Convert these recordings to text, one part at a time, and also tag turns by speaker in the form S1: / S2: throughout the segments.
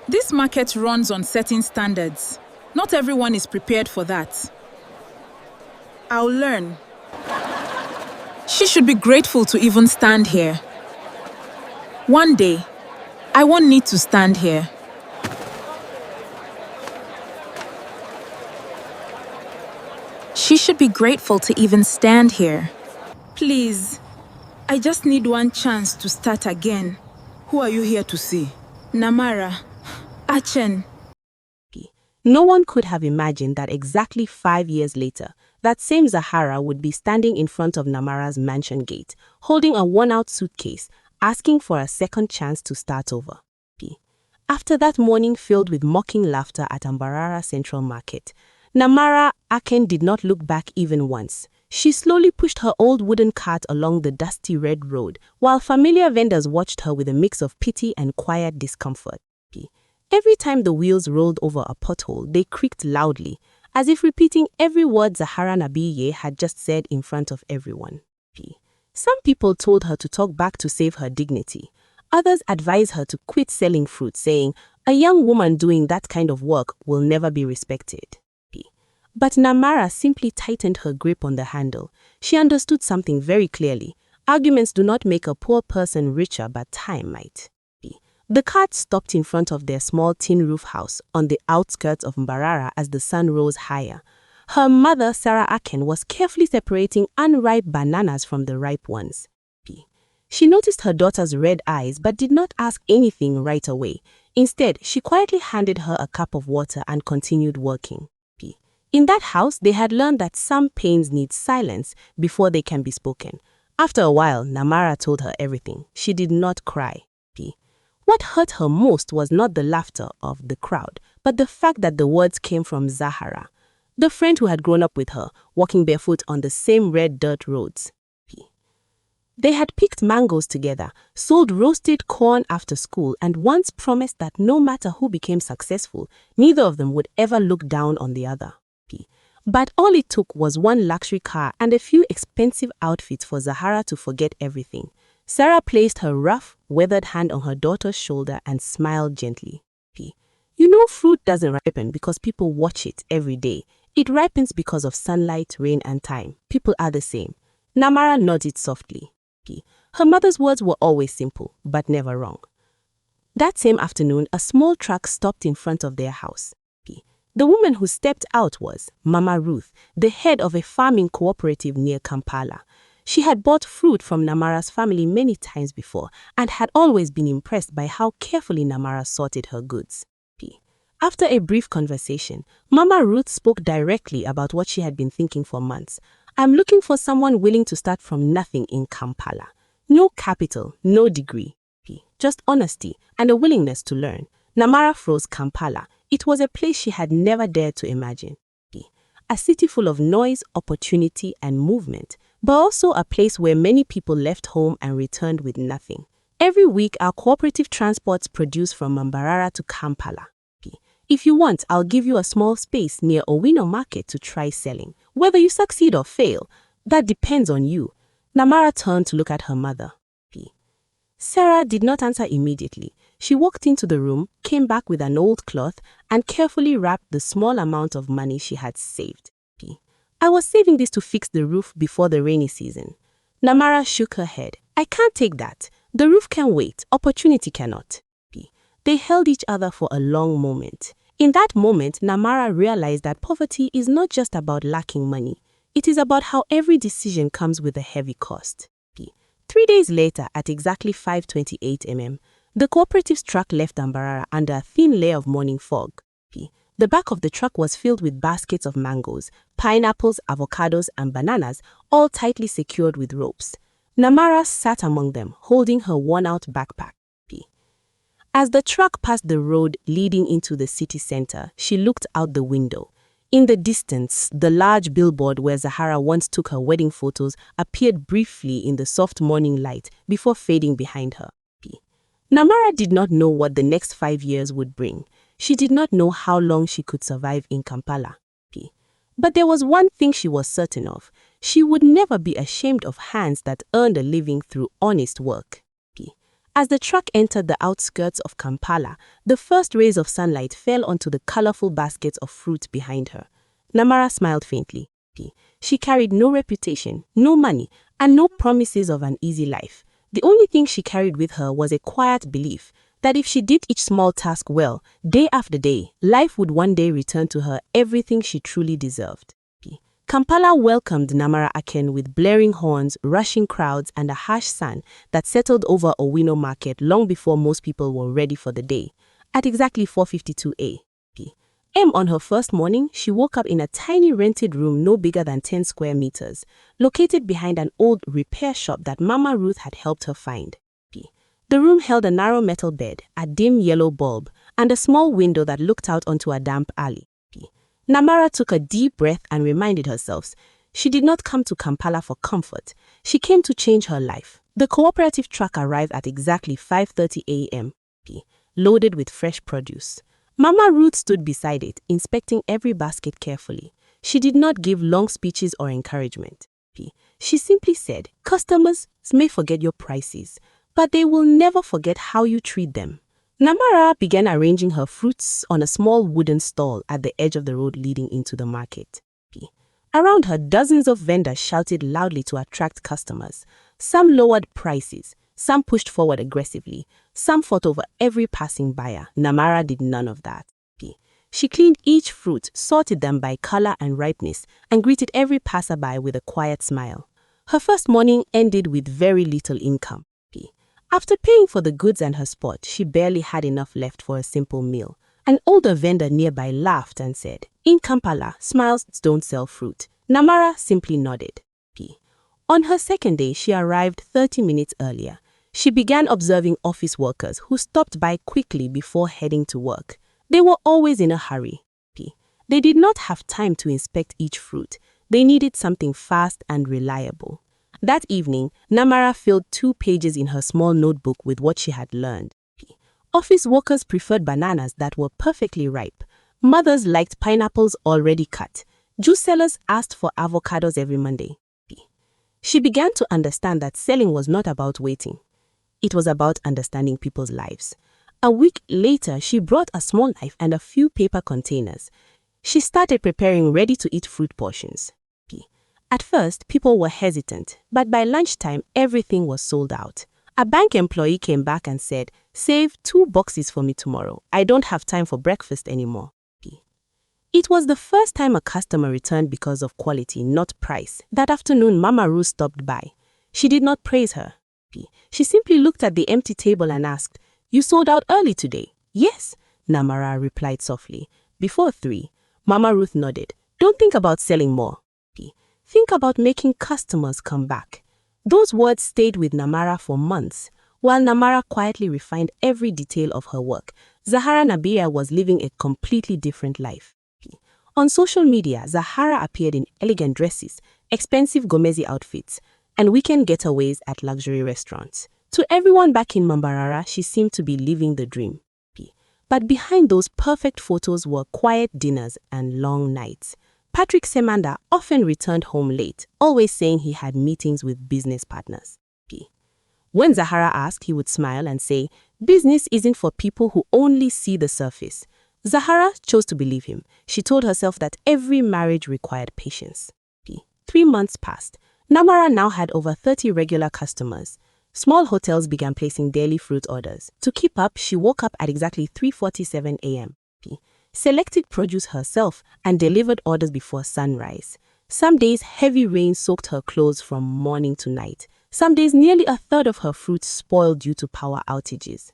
S1: This market runs on certain standards. Not everyone is prepared for that. I'll learn. She should be grateful to even stand here. One day, I won't need to stand here. She should be grateful to even stand here. Please, I just need one chance to start again. Who are you here to see? Namara. Achen.
S2: No one could have imagined that exactly 5 years later, that same Zahara would be standing in front of Namara's mansion gate, holding a worn-out suitcase, asking for a second chance to start over. After that morning filled with mocking laughter at Mbarara Central Market, Namara Aken did not look back even once. She slowly pushed her old wooden cart along the dusty red road, while familiar vendors watched her with a mix of pity and quiet discomfort. Every time the wheels rolled over a pothole, they creaked loudly, as if repeating every word Zahara Nabiye had just said in front of everyone. Some people told her to talk back to save her dignity. Others advised her to quit selling fruit, saying, "A young woman doing that kind of work will never be respected." But Namara simply tightened her grip on the handle. She understood something very clearly. Arguments do not make a poor person richer, but time might. The cart stopped in front of their small tin roof house on the outskirts of Mbarara as the sun rose higher. Her mother, Sarah Aken, was carefully separating unripe bananas from the ripe ones. She noticed her daughter's red eyes but did not ask anything right away. Instead, she quietly handed her a cup of water and continued working. In that house, they had learned that some pains need silence before they can be spoken. After a while, Namara told her everything. She did not cry. What hurt her most was not the laughter of the crowd, but the fact that the words came from Zahara, the friend who had grown up with her, walking barefoot on the same red dirt roads. They had picked mangoes together, sold roasted corn after school, and once promised that no matter who became successful, neither of them would ever look down on the other. But all it took was one luxury car and a few expensive outfits for Zahara to forget everything. Sarah placed her rough, weathered hand on her daughter's shoulder and smiled gently. "You know, fruit doesn't ripen because people watch it every day. It ripens because of sunlight, rain, and time. People are the same." Namara nodded softly. Her mother's words were always simple, but never wrong. That same afternoon, a small truck stopped in front of their house. The woman who stepped out was Mama Ruth, the head of a farming cooperative near Kampala. She had bought fruit from Namara's family many times before and had always been impressed by how carefully Namara sorted her goods. After a brief conversation, Mama Ruth spoke directly about what she had been thinking for months. "I'm looking for someone willing to start from nothing in Kampala. No capital, no degree. Just honesty and a willingness to learn." Namara froze. Kampala. It was a place she had never dared to imagine. A city full of noise, opportunity, and movement, but also a place where many people left home and returned with nothing. Every week, our cooperative transports produce from Mbarara to Kampala. "If you want, I'll give you a small space near Owino Market to try selling. Whether you succeed or fail, that depends on you." Namara turned to look at her mother. Sarah did not answer immediately. She walked into the room, came back with an old cloth, and carefully wrapped the small amount of money she had saved. "I was saving this to fix the roof before the rainy season." Namara shook her head. "I can't take that. The roof can wait. Opportunity cannot." They held each other for a long moment. In that moment, Namara realized that poverty is not just about lacking money. It is about how every decision comes with a heavy cost. 3 days later, at exactly 5:28 m.m., the cooperative's truck left Mbarara under a thin layer of morning fog. The back of the truck was filled with baskets of mangoes, pineapples, avocados, and bananas, all tightly secured with ropes. Namara sat among them, holding her worn-out backpack. As the truck passed the road leading into the city center, she looked out the window. In the distance, the large billboard where Zahara once took her wedding photos appeared briefly in the soft morning light before fading behind her. Namara did not know what the next 5 years would bring. She did not know how long she could survive in Kampala. But there was one thing she was certain of. She would never be ashamed of hands that earned a living through honest work. As the truck entered the outskirts of Kampala, the first rays of sunlight fell onto the colorful baskets of fruit behind her. Namara smiled faintly. She carried no reputation, no money, and no promises of an easy life. The only thing she carried with her was a quiet belief that if she did each small task well, day after day, life would one day return to her everything she truly deserved. Kampala welcomed Namara Aken with blaring horns, rushing crowds, and a harsh sun that settled over Owino Market long before most people were ready for the day. At exactly 4:52 a.m. on her first morning, she woke up in a tiny rented room no bigger than 10 square meters, located behind an old repair shop that Mama Ruth had helped her find. The room held a narrow metal bed, a dim yellow bulb, and a small window that looked out onto a damp alley. Namara took a deep breath and reminded herself she did not come to Kampala for comfort. She came to change her life. The cooperative truck arrived at exactly 5:30 a.m., loaded with fresh produce. Mama Ruth stood beside it, inspecting every basket carefully. She did not give long speeches or encouragement. She simply said, "Customers may forget your prices, but they will never forget how you treat them." Namara began arranging her fruits on a small wooden stall at the edge of the road leading into the market. Around her, dozens of vendors shouted loudly to attract customers. Some lowered prices, some pushed forward aggressively, some fought over every passing buyer. Namara did none of that. She cleaned each fruit, sorted them by color and ripeness, and greeted every passerby with a quiet smile. Her first morning ended with very little income. After paying for the goods and her spot, she barely had enough left for a simple meal. An older vendor nearby laughed and said, "In Kampala, smiles don't sell fruit." Namara simply nodded. On her second day, she arrived 30 minutes earlier. She began observing office workers who stopped by quickly before heading to work. They were always in a hurry. They did not have time to inspect each fruit. They needed something fast and reliable. That evening, Namara filled 2 pages in her small notebook with what she had learned. Office workers preferred bananas that were perfectly ripe. Mothers liked pineapples already cut. Juice sellers asked for avocados every Monday. She began to understand that selling was not about waiting. It was about understanding people's lives. A week later, she brought a small knife and a few paper containers. She started preparing ready-to-eat fruit portions. At first, people were hesitant, but by lunchtime, everything was sold out. A bank employee came back and said, "Save 2 boxes for me tomorrow. I don't have time for breakfast anymore." It was the first time a customer returned because of quality, not price. That afternoon, Mama Ruth stopped by. She did not praise her. She simply looked at the empty table and asked, "You sold out early today?" "Yes," Namara replied softly. "Before 3. Mama Ruth nodded. "Don't think about selling more. Think about making customers come back." Those words stayed with Namara for months. While Namara quietly refined every detail of her work, Zahara Nabia was living a completely different life. On social media, Zahara appeared in elegant dresses, expensive Gomezi outfits, and weekend getaways at luxury restaurants. To everyone back in Mambarara, she seemed to be living the dream. But behind those perfect photos were quiet dinners and long nights. Patrick Semanda often returned home late, always saying he had meetings with business partners. When Zahara asked, he would smile and say, "Business isn't for people who only see the surface." Zahara chose to believe him. She told herself that every marriage required patience. 3 months passed. Namara now had over 30 regular customers. Small hotels began placing daily fruit orders. To keep up, she woke up at exactly 3:47 a.m. Selected produce herself and delivered orders before sunrise. Some days, heavy rain soaked her clothes from morning to night. Some days, nearly a third of her fruit spoiled due to power outages.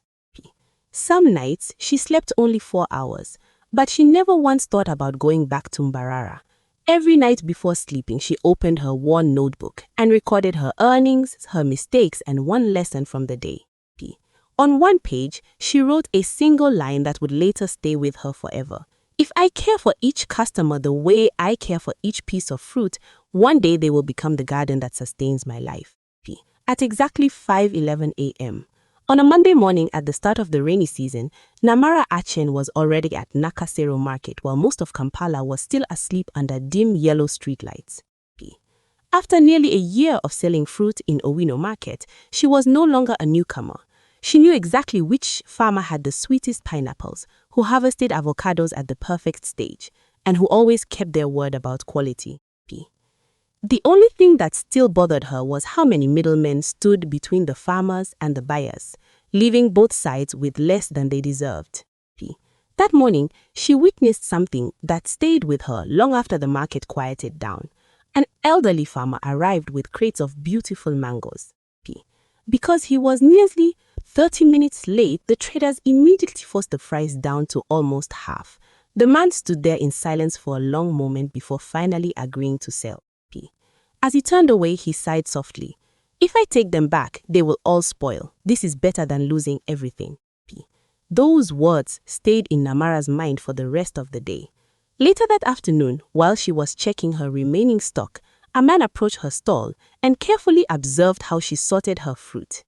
S2: Some nights, she slept only 4 hours, but she never once thought about going back to Mbarara. Every night before sleeping, she opened her worn notebook and recorded her earnings, her mistakes, and one lesson from the day. On one page, she wrote a single line that would later stay with her forever. "If I care for each customer the way I care for each piece of fruit, one day they will become the garden that sustains my life." At exactly 5:11 a.m., on a Monday morning at the start of the rainy season, Namara Achen was already at Nakasero Market while most of Kampala was still asleep under dim yellow streetlights. After nearly a year of selling fruit in Owino Market, she was no longer a newcomer. She knew exactly which farmer had the sweetest pineapples, who harvested avocados at the perfect stage, and who always kept their word about quality. The only thing that still bothered her was how many middlemen stood between the farmers and the buyers, leaving both sides with less than they deserved. That morning, she witnessed something that stayed with her long after the market quieted down. An elderly farmer arrived with crates of beautiful mangoes. Because he was nearly 30 minutes late, the traders immediately forced the price down to almost half. The man stood there in silence for a long moment before finally agreeing to sell. As he turned away, he sighed softly. "If I take them back, they will all spoil. This is better than losing everything." Those words stayed in Namara's mind for the rest of the day. Later that afternoon, while she was checking her remaining stock, a man approached her stall and carefully observed how she sorted her fruit.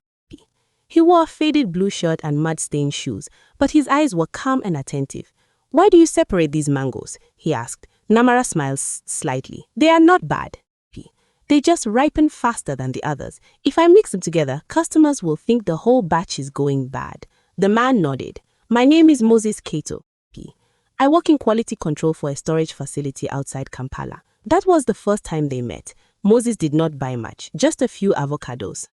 S2: He wore a faded blue shirt and mud-stained shoes, but his eyes were calm and attentive. "Why do you separate these mangoes?" he asked. Namara smiled slightly. "They are not bad. They just ripen faster than the others. If I mix them together, customers will think the whole batch is going bad." The man nodded. "My name is Moses Kato. I work in quality control for a storage facility outside Kampala." That was the first time they met. Moses did not buy much, just a few avocados.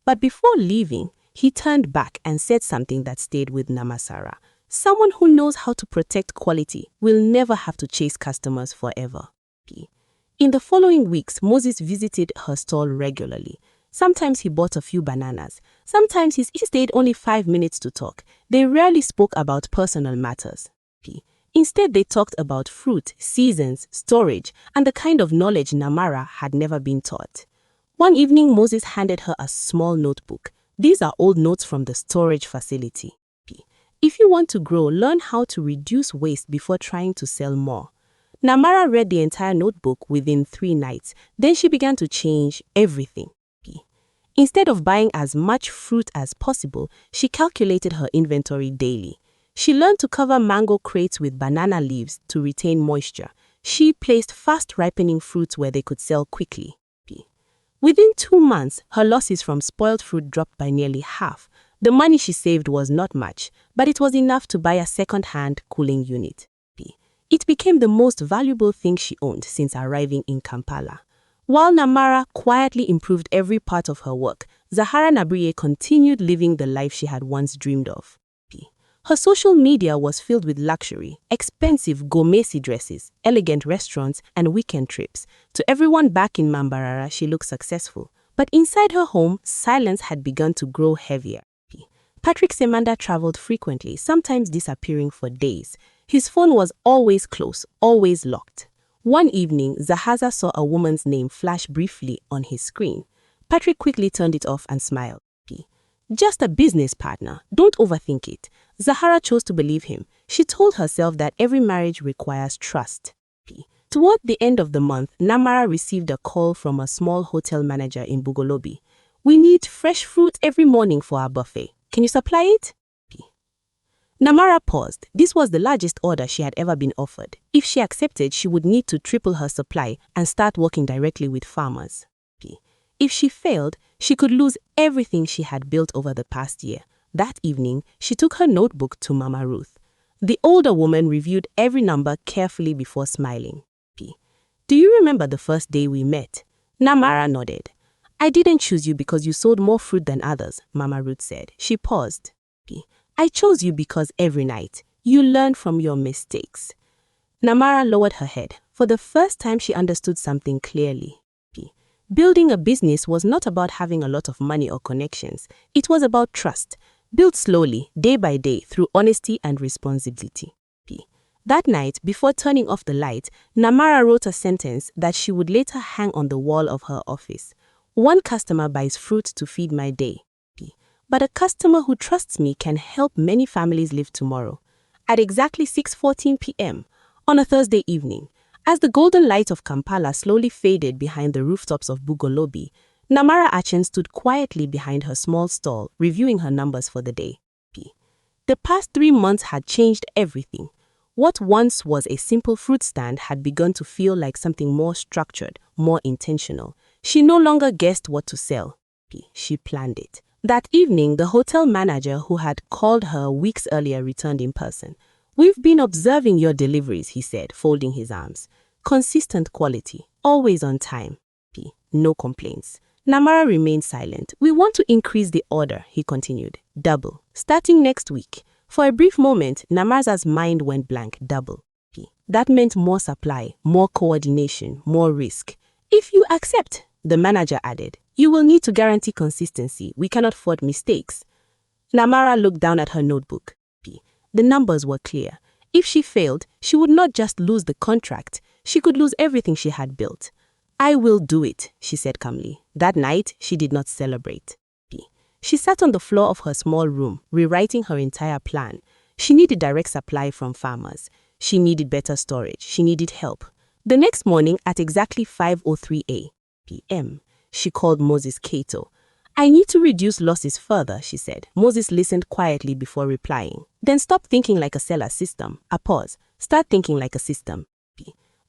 S2: But before leaving, he turned back and said something that stayed with Namasara. "Someone who knows how to protect quality will never have to chase customers forever." In the following weeks, Moses visited her stall regularly. Sometimes he bought a few bananas. Sometimes he stayed only 5 minutes to talk. They rarely spoke about personal matters. Instead, they talked about fruit, seasons, storage, and the kind of knowledge Namara had never been taught. One evening, Moses handed her a small notebook. "These are old notes from the storage facility. If you want to grow, learn how to reduce waste before trying to sell more." Namara read the entire notebook within 3 nights. Then she began to change everything. Instead of buying as much fruit as possible, she calculated her inventory daily. She learned to cover mango crates with banana leaves to retain moisture. She placed fast-ripening fruits where they could sell quickly. Within 2 months, her losses from spoiled fruit dropped by nearly half. The money she saved was not much, but it was enough to buy a second-hand cooling unit. It became the most valuable thing she owned since arriving in Kampala. While Namara quietly improved every part of her work, Zahara Nabriye continued living the life she had once dreamed of. Her social media was filled with luxury, expensive gourmet dresses, elegant restaurants, and weekend trips. To everyone back in Mambarara, she looked successful. But inside her home, silence had begun to grow heavier. Patrick Semanda traveled frequently, sometimes disappearing for days. His phone was always close, always locked. One evening, Zahaza saw a woman's name flash briefly on his screen. Patrick quickly turned it off and smiled. "Just a business partner. Don't overthink it." Zahara chose to believe him. She told herself that every marriage requires trust. Toward the end of the month, Namara received a call from a small hotel manager in Bugolobi. "We need fresh fruit every morning for our buffet. Can you supply it?" Namara paused. This was the largest order she had ever been offered. If she accepted, she would need to triple her supply and start working directly with farmers. If she failed, she could lose everything she had built over the past year. That evening, she took her notebook to Mama Ruth. The older woman reviewed every number carefully before smiling. "Do you remember the first day we met?" Namara nodded. "I didn't choose you because you sold more fruit than others," Mama Ruth said. She paused. "I chose you because every night you learn from your mistakes." Namara lowered her head. For the first time, she understood something clearly. Building a business was not about having a lot of money or connections. It was about trust, built slowly, day by day, through honesty and responsibility. That night, before turning off the light, Namara wrote a sentence that she would later hang on the wall of her office. "One customer buys fruit to feed my day. But a customer who trusts me can help many families live tomorrow." At exactly 6:14 p.m. on a Thursday evening, as the golden light of Kampala slowly faded behind the rooftops of Bugolobi, Namara Achen stood quietly behind her small stall, reviewing her numbers for the day. The past 3 months had changed everything. What once was a simple fruit stand had begun to feel like something more structured, more intentional. She no longer guessed what to sell. She planned it. That evening, the hotel manager who had called her weeks earlier returned in person. "We've been observing your deliveries," he said, folding his arms. "Consistent quality, always on time. No complaints." Namara remained silent. "We want to increase the order," he continued. "Double, starting next week." For a brief moment, Namara's mind went blank. Double. That meant more supply, more coordination, more risk. "If you accept," the manager added, "you will need to guarantee consistency. We cannot afford mistakes." Namara looked down at her notebook. The numbers were clear. If she failed, she would not just lose the contract, she could lose everything she had built. "I will do it," she said calmly. That night, she did not celebrate. She sat on the floor of her small room, rewriting her entire plan. She needed direct supply from farmers. She needed better storage. She needed help. The next morning, at exactly 5:03 p.m., she called Moses Kato. "I need to reduce losses further," she said. Moses listened quietly before replying. "Then stop thinking like a seller system." A pause. "Start thinking like a system."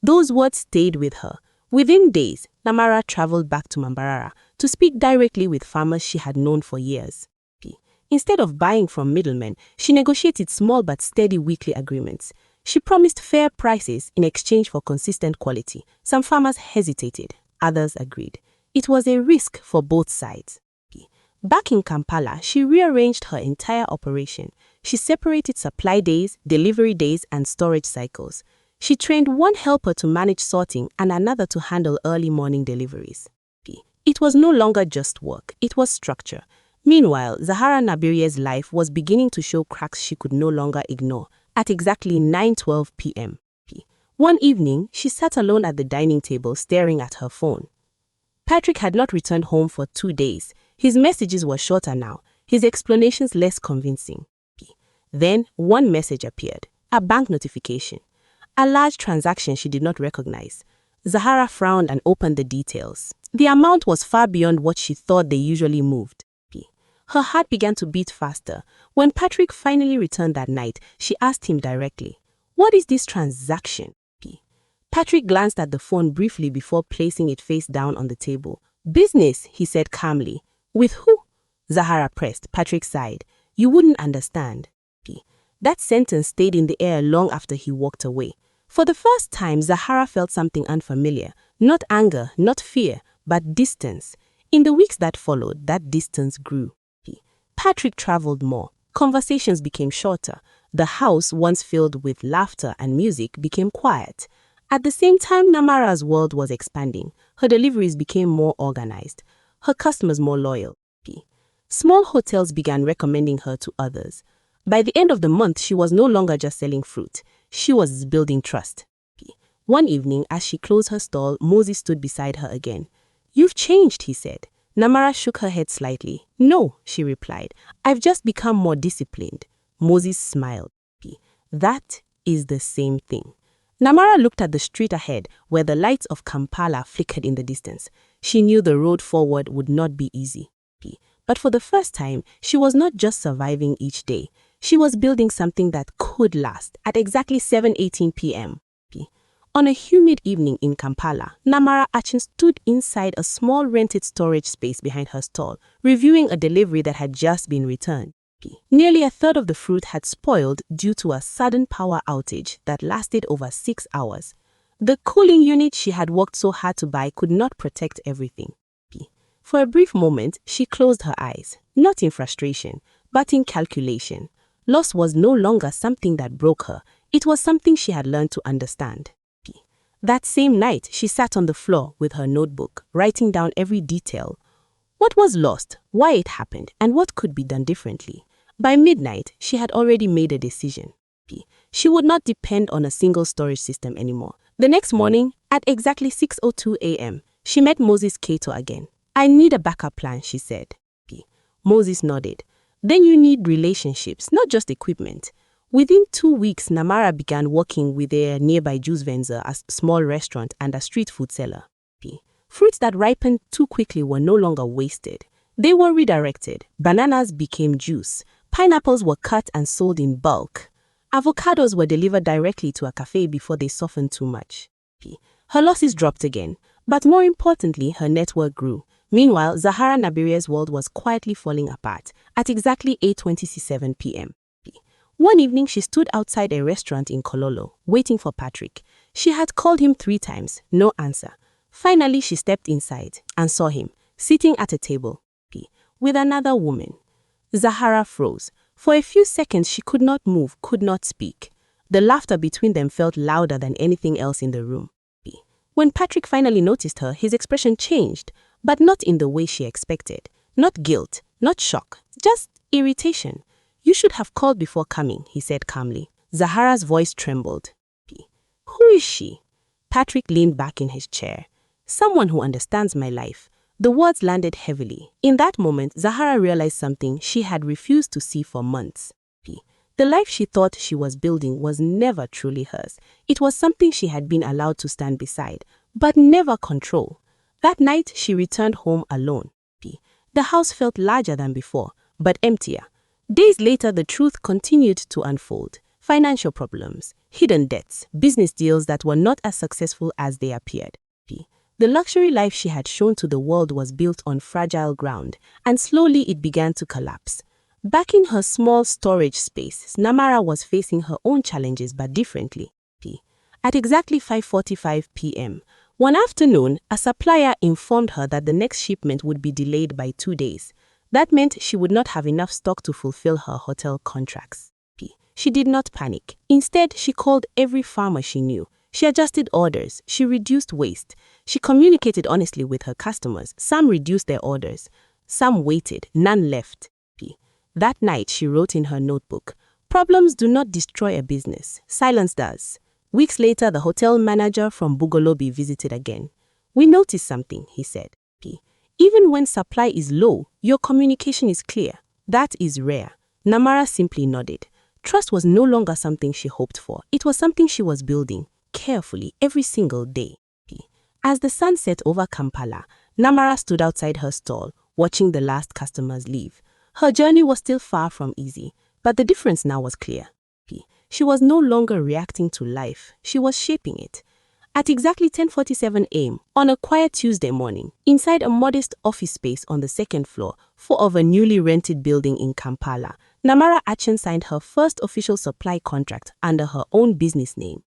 S2: Those words stayed with her. Within days, Namara traveled back to Mambarara to speak directly with farmers she had known for years. Instead of buying from middlemen, she negotiated small but steady weekly agreements. She promised fair prices in exchange for consistent quality. Some farmers hesitated, others agreed. It was a risk for both sides. Back in Kampala, she rearranged her entire operation. She separated supply days, delivery days, and storage cycles. She trained one helper to manage sorting and another to handle early morning deliveries. It was no longer just work, it was structure. Meanwhile, Zahara Nabirie's life was beginning to show cracks she could no longer ignore. At exactly 9:12 p.m. One evening, she sat alone at the dining table staring at her phone. Patrick had not returned home for 2 days. His messages were shorter now, his explanations less convincing. Then, one message appeared, a bank notification, a large transaction she did not recognize. Zahara frowned and opened the details. The amount was far beyond what she thought they usually moved. Her heart began to beat faster. When Patrick finally returned that night, she asked him directly, "What is this transaction?" Patrick glanced at the phone briefly before placing it face down on the table. "Business," he said calmly. "With who?" Zahara pressed. Patrick sighed. "You wouldn't understand." That sentence stayed in the air long after he walked away. For the first time, Zahara felt something unfamiliar. Not anger, not fear, but distance. In the weeks that followed, that distance grew. Patrick traveled more. Conversations became shorter. The house, once filled with laughter and music, became quiet. At the same time, Namara's world was expanding. Her deliveries became more organized, her customers more loyal. Small hotels began recommending her to others. By the end of the month, she was no longer just selling fruit. She was building trust. One evening, as she closed her stall, Moses stood beside her again. "You've changed," he said. Namara shook her head slightly. "No," she replied. "I've just become more disciplined." Moses smiled. "That is the same thing." Namara looked at the street ahead, where the lights of Kampala flickered in the distance. She knew the road forward would not be easy. But for the first time, she was not just surviving each day. She was building something that could last. At exactly 7:18 p.m. On a humid evening in Kampala, Namara Achin stood inside a small rented storage space behind her stall, reviewing a delivery that had just been returned. Nearly a third of the fruit had spoiled due to a sudden power outage that lasted over 6 hours. The cooling unit she had worked so hard to buy could not protect everything. For a brief moment, she closed her eyes, not in frustration, but in calculation. Loss was no longer something that broke her. It was something she had learned to understand. That same night, she sat on the floor with her notebook, writing down every detail. What was lost, why it happened, and what could be done differently. By midnight, she had already made a decision. She would not depend on a single storage system anymore. The next morning, at exactly 6:02 a.m., she met Moses Kato again. "I need a backup plan," she said. Moses nodded. "Then you need relationships, not just equipment." Within 2 weeks, Namara began working with a nearby juice vendor, a small restaurant, and a street food seller. Fruits that ripened too quickly were no longer wasted. They were redirected. Bananas became juice. Pineapples were cut and sold in bulk. Avocados were delivered directly to a cafe before they softened too much. Her losses dropped again, but more importantly, her network grew. Meanwhile, Zahara Nabiria's world was quietly falling apart at exactly 8:27 p.m. One evening, she stood outside a restaurant in Kololo, waiting for Patrick. She had called him 3 times, no answer. Finally, she stepped inside and saw him, sitting at a table, with another woman. Zahara froze. For a few seconds, she could not move, could not speak. The laughter between them felt louder than anything else in the room. When Patrick finally noticed her, his expression changed, but not in the way she expected. Not guilt, not shock, just irritation. "You should have called before coming," he said calmly. Zahara's voice trembled. "Who is she?" Patrick leaned back in his chair. "Someone who understands my life." The words landed heavily. In that moment, Zahara realized something she had refused to see for months. The life she thought she was building was never truly hers. It was something she had been allowed to stand beside, but never control. That night, she returned home alone. The house felt larger than before, but emptier. Days later, the truth continued to unfold. Financial problems, hidden debts, business deals that were not as successful as they appeared. The luxury life she had shown to the world was built on fragile ground, and slowly it began to collapse. Back in her small storage space, Namara was facing her own challenges but differently. At exactly 5:45 p.m., one afternoon, a supplier informed her that the next shipment would be delayed by 2 days. That meant she would not have enough stock to fulfill her hotel contracts. She did not panic. Instead, she called every farmer she knew. She adjusted orders. She reduced waste. She communicated honestly with her customers. Some reduced their orders. Some waited. None left. That night, she wrote in her notebook, "Problems do not destroy a business. Silence does." Weeks later, the hotel manager from Bugolobi visited again. "We noticed something," he said. "Even when supply is low, your communication is clear. That is rare." Namara simply nodded. Trust was no longer something she hoped for. It was something she was building, carefully, every single day. As the sun set over Kampala, Namara stood outside her stall, watching the last customers leave. Her journey was still far from easy, but the difference now was clear. She was no longer reacting to life, she was shaping it. At exactly 10:47 a.m., on a quiet Tuesday morning, inside a modest office space on the second floor of a newly rented building in Kampala, Namara Achen signed her first official supply contract under her own business name.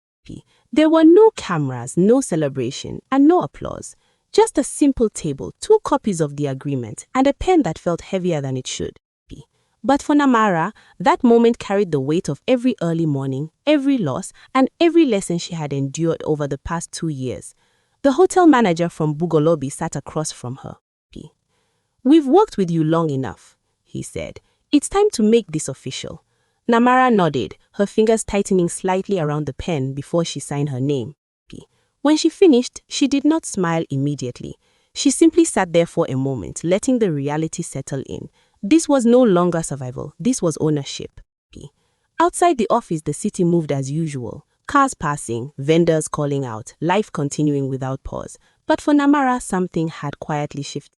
S2: There were no cameras, no celebration, and no applause. Just a simple table, 2 copies of the agreement, and a pen that felt heavier than it should. But for Namara, that moment carried the weight of every early morning, every loss, and every lesson she had endured over the past 2 years. The hotel manager from Bugolobi sat across from her. "We've worked with you long enough," he said. "It's time to make this official." Namara nodded, her fingers tightening slightly around the pen before she signed her name. When she finished, she did not smile immediately. She simply sat there for a moment, letting the reality settle in. This was no longer survival, this was ownership. Outside the office, the city moved as usual. Cars passing, vendors calling out, life continuing without pause. But for Namara, something had quietly shifted.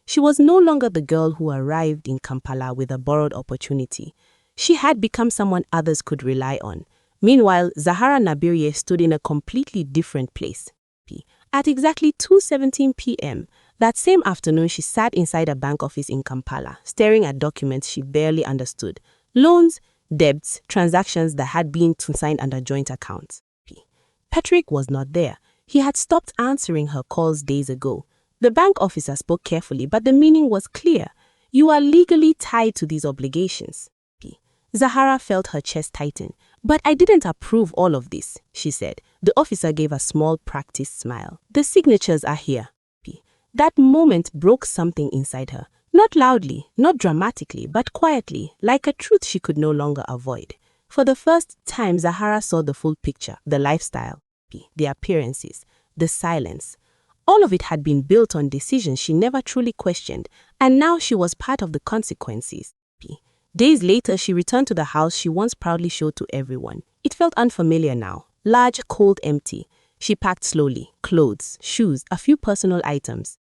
S2: She was no longer the girl who arrived in Kampala with a borrowed opportunity. She had become someone others could rely on. Meanwhile, Zahara Nabirie stood in a completely different place. At exactly 2:17 p.m., that same afternoon, she sat inside a bank office in Kampala, staring at documents she barely understood. Loans, debts, transactions that had been signed under joint accounts. Patrick was not there. He had stopped answering her calls days ago. The bank officer spoke carefully, but the meaning was clear. "You are legally tied to these obligations." Zahara felt her chest tighten. "But I didn't approve all of this," she said. The officer gave a small practiced smile. "The signatures are here." That moment broke something inside her. Not loudly, not dramatically, but quietly, like a truth she could no longer avoid. For the first time, Zahara saw the full picture, the lifestyle, the appearances, the silence. All of it had been built on decisions she never truly questioned, and now she was part of the consequences. Days later, she returned to the house she once proudly showed to everyone. It felt unfamiliar now, large, cold, empty. She packed slowly, clothes, shoes, a few personal items.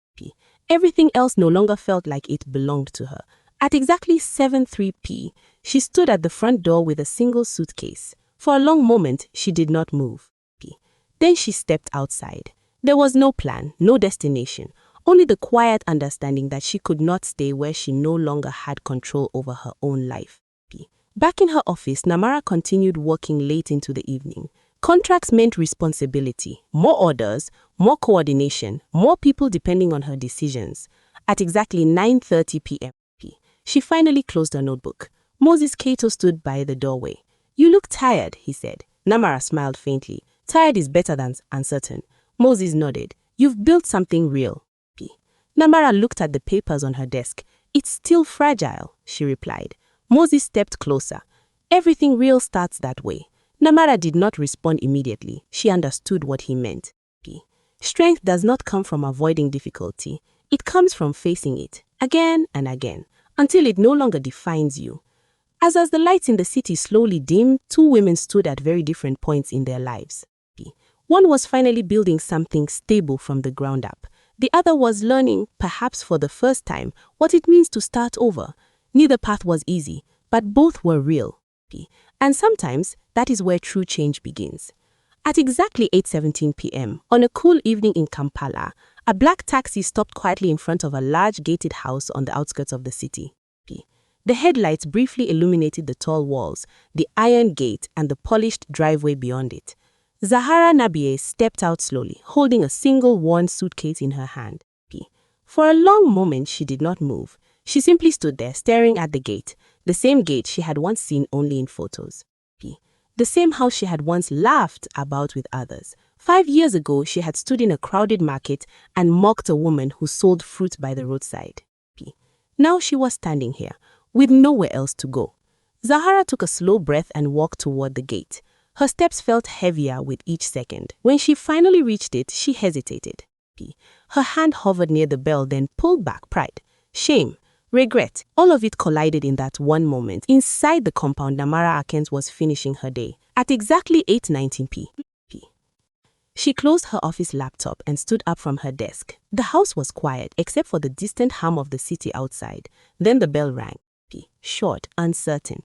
S2: Everything else no longer felt like it belonged to her. At exactly 7:03 p.m., she stood at the front door with a single suitcase. For a long moment, she did not move. Then she stepped outside. There was no plan, no destination, only the quiet understanding that she could not stay where she no longer had control over her own life. Back in her office, Namara continued working late into the evening. Contracts meant responsibility, more orders, more coordination, more people depending on her decisions. At exactly 9:30 p.m., she finally closed her notebook. Moses Kato stood by the doorway. "You look tired," he said. Namara smiled faintly. "Tired is better than uncertain." Moses nodded. "You've built something real." Namara looked at the papers on her desk. "It's still fragile," she replied. Moses stepped closer. "Everything real starts that way." Namara did not respond immediately. She understood what he meant. Strength does not come from avoiding difficulty. It comes from facing it, again and again, until it no longer defines you. As the lights in the city slowly dimmed, two women stood at very different points in their lives. One was finally building something stable from the ground up. The other was learning, perhaps for the first time, what it means to start over. Neither path was easy, but both were real. And sometimes, that is where true change begins. At exactly 8:17 p.m., on a cool evening in Kampala, a black taxi stopped quietly in front of a large gated house on the outskirts of the city. The headlights briefly illuminated the tall walls, the iron gate, and the polished driveway beyond it. Zahara Nabie stepped out slowly, holding a single worn suitcase in her hand. For a long moment, she did not move. She simply stood there, staring at the gate, the same gate she had once seen only in photos. The same house she had once laughed about with others. 5 years ago, she had stood in a crowded market and mocked a woman who sold fruit by the roadside. Now she was standing here, with nowhere else to go. Zahara took a slow breath and walked toward the gate. Her steps felt heavier with each second. When she finally reached it, she hesitated. Her hand hovered near the bell, then pulled back. Pride, shame, regret, all of it collided in that one moment. Inside the compound, Namara Akens was finishing her day. At exactly 8:19 p.m., she closed her office laptop and stood up from her desk. The house was quiet, except for the distant hum of the city outside. Then the bell rang. Short, uncertain.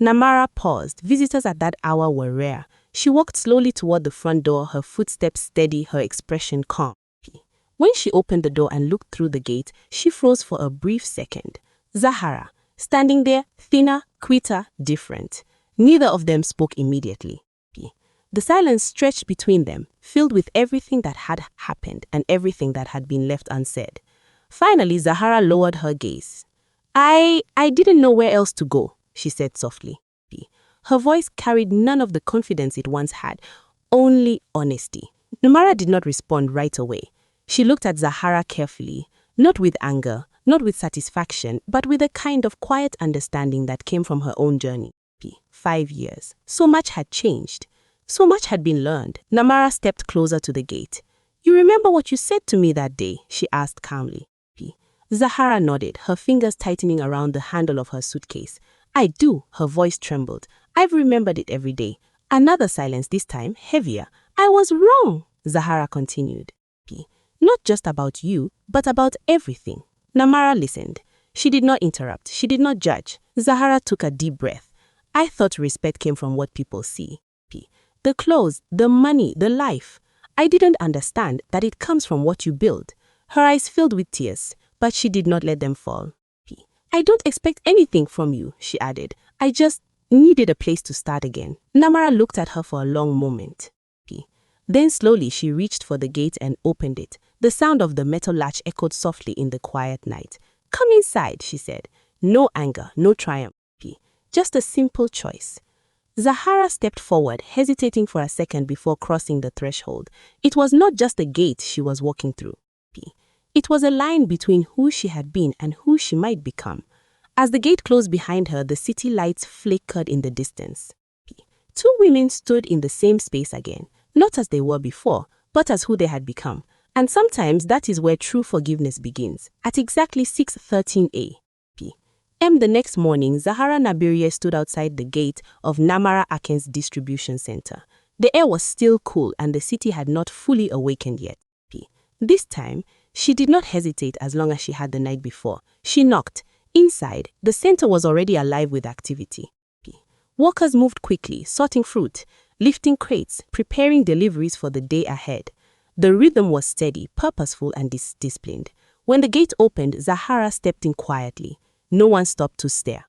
S2: Namara paused. Visitors at that hour were rare. She walked slowly toward the front door, her footsteps steady, her expression calm. When she opened the door and looked through the gate, she froze for a brief second. Zahara, standing there, thinner, quicker, different. Neither of them spoke immediately. The silence stretched between them, filled with everything that had happened and everything that had been left unsaid. Finally, Zahara lowered her gaze. I didn't know where else to go," she said softly. Her voice carried none of the confidence it once had, only honesty. Namara did not respond right away. She looked at Zahara carefully, not with anger, not with satisfaction, but with a kind of quiet understanding that came from her own journey. 5 years. So much had changed. So much had been learned. Namara stepped closer to the gate. "You remember what you said to me that day?" she asked calmly. Zahara nodded, her fingers tightening around the handle of her suitcase. "I do," her voice trembled. "I've remembered it every day." Another silence, this time heavier. "I was wrong," Zahara continued. "Not just about you, but about everything." Namara listened. She did not interrupt. She did not judge. Zahara took a deep breath. "I thought respect came from what people see. The clothes, the money, the life. I didn't understand that it comes from what you build." Her eyes filled with tears, but she did not let them fall. "I don't expect anything from you," she added. "I just needed a place to start again." Namara looked at her for a long moment. Then slowly she reached for the gate and opened it. The sound of the metal latch echoed softly in the quiet night. "Come inside," she said. No anger, no triumph. Just a simple choice. Zahara stepped forward, hesitating for a second before crossing the threshold. It was not just a gate she was walking through. It was a line between who she had been and who she might become. As the gate closed behind her, the city lights flickered in the distance. Two women stood in the same space again, not as they were before, but as who they had become. And sometimes that is where true forgiveness begins, at exactly 6:13 a.m. The next morning, Zahara Nabie stood outside the gate of Namara Akens distribution center. The air was still cool and the city had not fully awakened yet. This time, she did not hesitate as long as she had the night before. She knocked. Inside, the center was already alive with activity. Workers moved quickly, sorting fruit, lifting crates, preparing deliveries for the day ahead. The rhythm was steady, purposeful, and disciplined. When the gate opened, Zahara stepped in quietly. No one stopped to stare.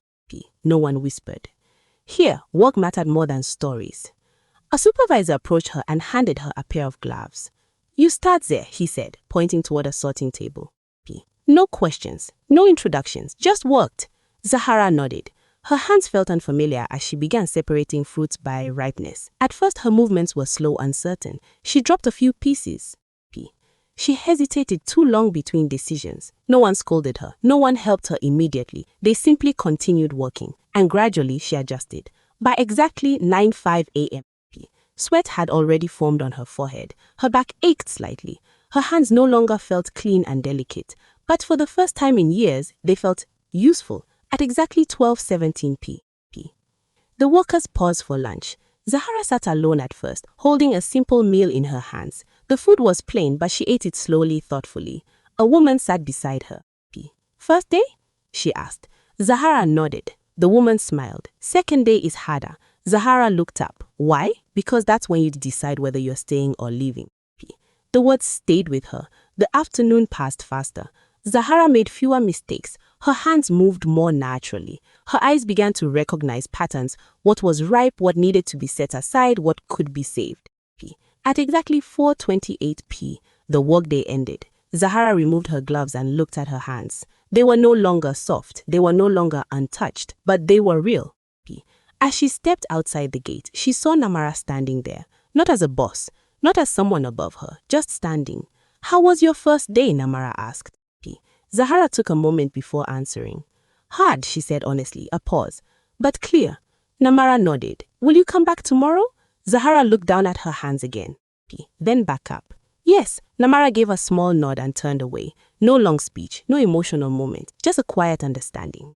S2: No one whispered. Here, work mattered more than stories. A supervisor approached her and handed her a pair of gloves. You start there, he said, pointing toward a sorting table. No questions, no introductions, just worked. Zahara nodded. Her hands felt unfamiliar as she began separating fruits by ripeness. At first, her movements were slow and uncertain. She dropped a few pieces. She hesitated too long between decisions. No one scolded her. No one helped her immediately. They simply continued working, and gradually she adjusted. By exactly 9:05 a.m., sweat had already formed on her forehead. Her back ached slightly. Her hands no longer felt clean and delicate, but for the first time in years, they felt useful. At exactly 12:17 p.m., the workers paused for lunch. Zahara sat alone at first, holding a simple meal in her hands. The food was plain, but she ate it slowly, thoughtfully. A woman sat beside her. First day? She asked. Zahara nodded. The woman smiled. Second day is harder. Zahara looked up. Why? Because that's when you decide whether you're staying or leaving. The words stayed with her. The afternoon passed faster. Zahara made fewer mistakes. Her hands moved more naturally. Her eyes began to recognize patterns, what was ripe, what needed to be set aside, what could be saved. At exactly 4:28 p.m., the workday ended. Zahara removed her gloves and looked at her hands. They were no longer soft, they were no longer untouched, but they were real. As she stepped outside the gate, she saw Namara standing there, not as a boss, not as someone above her, just standing. How was your first day? Namara asked. Zahara took a moment before answering. Hard, she said honestly, a pause, but clear. Namara nodded. Will you come back tomorrow? Zahara looked down at her hands again, then back up. Yes, Namara gave a small nod and turned away. No long speech, no emotional moment, just a quiet understanding.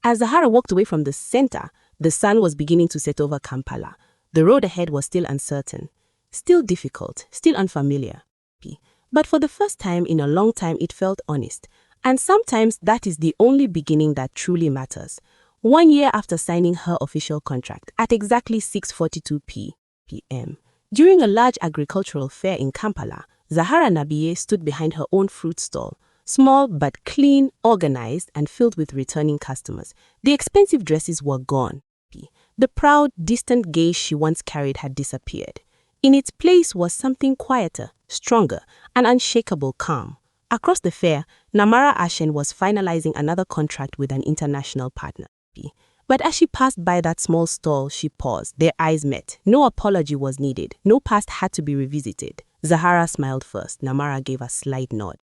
S2: As Zahara walked away from the center, the sun was beginning to set over Kampala. The road ahead was still uncertain, still difficult, still unfamiliar. But for the first time in a long time, it felt honest. And sometimes that is the only beginning that truly matters. 1 year after signing her official contract, at exactly 6:42 p.m., during a large agricultural fair in Kampala, Zahara Nabiye stood behind her own fruit stall, small but clean, organized, and filled with returning customers. The expensive dresses were gone. The proud, distant gaze she once carried had disappeared. In its place was something quieter, stronger, an unshakable calm. Across the fair, Namara Ashen was finalizing another contract with an international partner. But as she passed by that small stall, she paused. Their eyes met. No apology was needed. No past had to be revisited. Zahara smiled first. Namara gave a slight nod.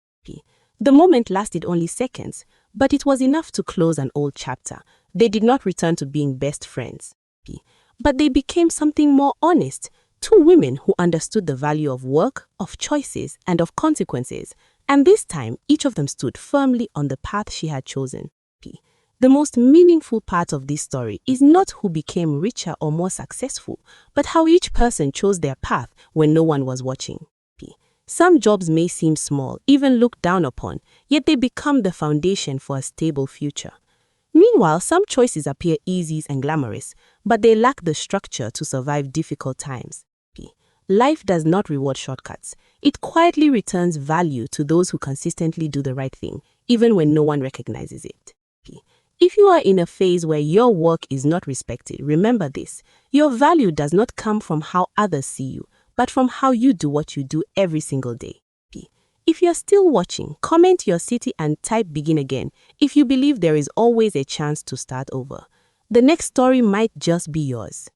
S2: The moment lasted only seconds, but it was enough to close an old chapter. They did not return to being best friends, but they became something more honest. Two women who understood the value of work, of choices, and of consequences. And this time, each of them stood firmly on the path she had chosen. The most meaningful part of this story is not who became richer or more successful, but how each person chose their path when no one was watching. Some jobs may seem small, even looked down upon, yet they become the foundation for a stable future. Meanwhile, some choices appear easy and glamorous, but they lack the structure to survive difficult times. Life does not reward shortcuts. It quietly returns value to those who consistently do the right thing, even when no one recognizes it. If you are in a phase where your work is not respected, remember this. Your value does not come from how others see you, but from how you do what you do every single day. If you're still watching, comment your city and type begin again if you believe there is always a chance to start over. The next story might just be yours.